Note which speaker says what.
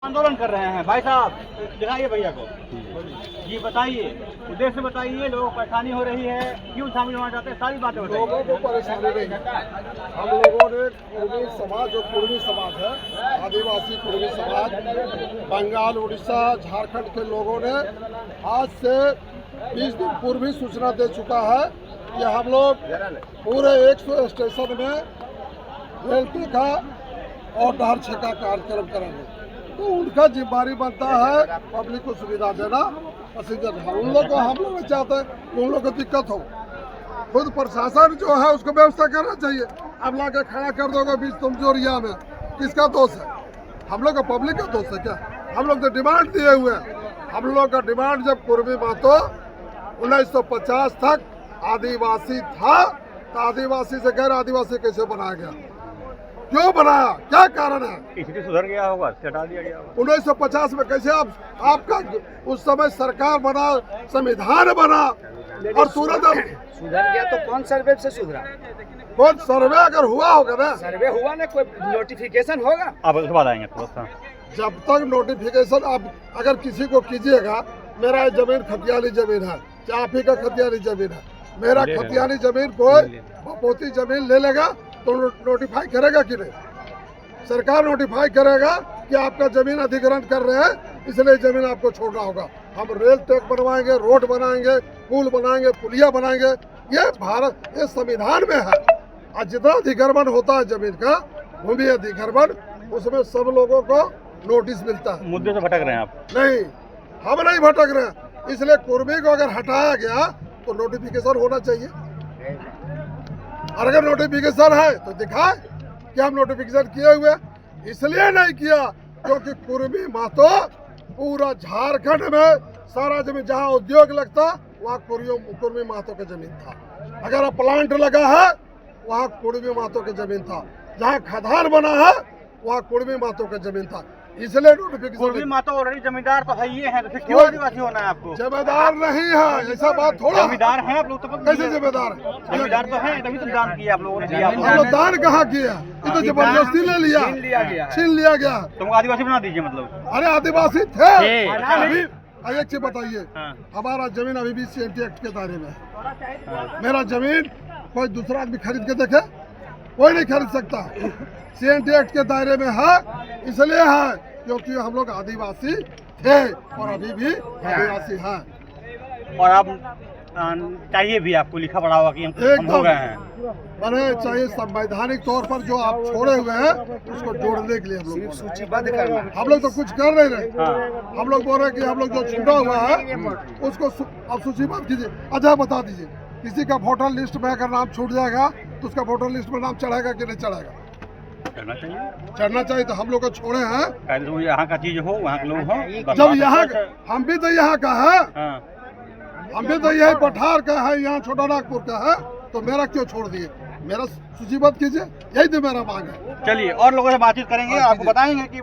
Speaker 1: आंदोलन कर रहे हैं भाई साहब, दिखाइए भैया को जी, बताइए उद्देश्य बताइए, लोगों को परेशानी हो रही है, क्यों शामिल होना चाहते हैं, सारी बातें बताइए।
Speaker 2: लोगों को परेशानी नहीं है। हम लोगों ने कुर्मी समाज, जो कुर्मी समाज है, आदिवासी कुर्मी समाज, बंगाल, उड़ीसा, झारखंड के लोगों ने आज से 20 दिन पूर्व ही सूचना दे चुका है कि हम लोग पूरे 100 स्टेशन में रेल टेका और डहर छेका कार्यक्रम करेंगे। तो उनका जिम्मेदारी बनता है पब्लिक को सुविधा देना, पैसेंजर। हम लोग चाहते हैं कि उन लोग को दिक्कत हो, खुद प्रशासन जो है उसको व्यवस्था करना चाहिए। अब ला के खड़ा कर दोगे बीच तुम जोरिया में, किसका दोष है? हम लोग का पब्लिक का दोष है क्या? हम लोग तो डिमांड दिए हुए हैं। हम लोग का डिमांड जब कुर्मी महतो 1950 तक आदिवासी था, तो आदिवासी से गैर आदिवासी कैसे बनाया गया? क्यों बनाया? क्या कारण है?
Speaker 1: स्थिति सुधर गया होगा, हटा दिया गया होगा।
Speaker 2: 1950 में कैसे आपका उस समय सरकार बना, संविधान बना और तुरंत
Speaker 3: सुधर गया? तो कौन सर्वे से सुधरा?
Speaker 2: कौन सर्वे अगर हुआ होगा ना,
Speaker 3: सर्वे हुआ ना, कोई नोटिफिकेशन होगा?
Speaker 1: अब उसके बाद आएंगे थोड़ा सा।
Speaker 2: जब तक नोटिफिकेशन, आप अगर किसी को कीजिएगा, मेरा ये जमीन खतियानी जमीन है, क्या आप ही का खतियानी जमीन है, मेरा खतियानी जमीन कोई बपोती जमीन ले लेगा तो नोटिफाई करेगा कि नहीं? सरकार नोटिफाई करेगा कि आपका जमीन अधिग्रहण कर रहे हैं, इसलिए जमीन आपको छोड़ना होगा। हम रेल ट्रैक बनवाएंगे, रोड बनाएंगे, पुल बनाएंगे, पुलिया बनाएंगे। ये भारत, ये संविधान में है। और जितना अधिग्रहण होता है जमीन का, भूमि अधिग्रहण, उसमें सब लोगों को नोटिस मिलता है।
Speaker 1: मुद्दे से भटक रहे हैं आप?
Speaker 2: नहीं, हम नहीं भटक रहे हैं। इसलिए कुर्मी को अगर हटाया गया तो नोटिफिकेशन होना चाहिए। और अगर नोटिफिकेशन है तो दिखाए कि हम नोटिफिकेशन किए हुए। इसलिए नहीं किया क्योंकि कुर्मी महतो पूरा झारखंड में सारा जमीन, जहाँ उद्योग लगता वहाँ कुर्मी महतो का जमीन था। अगर प्लांट लगा है वहाँ कुर्मी महतो का जमीन था। जहाँ खदान बना है वहाँ कुर्मी महतो का जमीन था। इसलिए नोटिफिकेशन।
Speaker 1: कुर्मी महतो ऑलरेडी जमींदार तो है ही है, तो फिर क्यों आदिवासी होना है आपको?
Speaker 2: जिम्मेदार नहीं है, ऐसा बात थोड़ा।
Speaker 1: जमींदार हैं आप लोग तो?
Speaker 2: कैसे जिम्मेदार है?
Speaker 1: जमींदार तो हैं, तभी तो दान किया आप लोगों ने, दिया
Speaker 2: हम लोग दान कहाँ किया? ये तो जबरदस्ती ले लिया, छीन लिया गया।
Speaker 1: तुमको आदिवासी बना दीजिए मतलब?
Speaker 2: अरे आदिवासी थे
Speaker 1: अभी।
Speaker 2: एक चीज बताइए,
Speaker 1: हाँ।
Speaker 2: हमारा जमीन अभी भी CNT एक्ट के दायरे में है। मेरा जमीन कोई दूसरा आदमी खरीद के देखे? कोई नहीं खरीद सकता। CNT एक्ट के दायरे में है, इसलिए है क्योंकि हम लोग आदिवासी थे और अभी भी आदिवासी हैं।
Speaker 1: और आप चाहिए भी, आपको लिखा पड़ा होगा कि हम हो गए हैं।
Speaker 2: मैंने चाहिए संवैधानिक तौर पर जो आप छोड़े हुए हैं उसको जोड़ने के लिए हम लोग
Speaker 3: सूचीबद्ध करना।
Speaker 2: हम लोग तो कुछ कर नहीं रहे। हम लोग बोल रहे हैं कि हम लोग जो छूटा हुआ है उसको आप सूचीबद्ध कीजिए। अच्छा बता दीजिए, किसी का वोटर लिस्ट में अगर नाम छूट जाएगा तो उसका वोटर लिस्ट में नाम चढ़ेगा कि नहीं चढ़ेगा? चढ़ना चाहिए। तो हम लोग को छोड़े हैं,
Speaker 1: यहाँ का चीज हो, वहाँ के लोग हो।
Speaker 2: जब यहाँ हम भी तो यहाँ का है, हम भी तो यही पठार का है, यहाँ छोटा नागपुर का है, तो मेरा क्यों छोड़ दिए? मेरा सूचीबद्ध कीजिए, यही तो मेरा मांग है।
Speaker 1: चलिए और लोगों से बातचीत करेंगे, आपको बताएंगे कि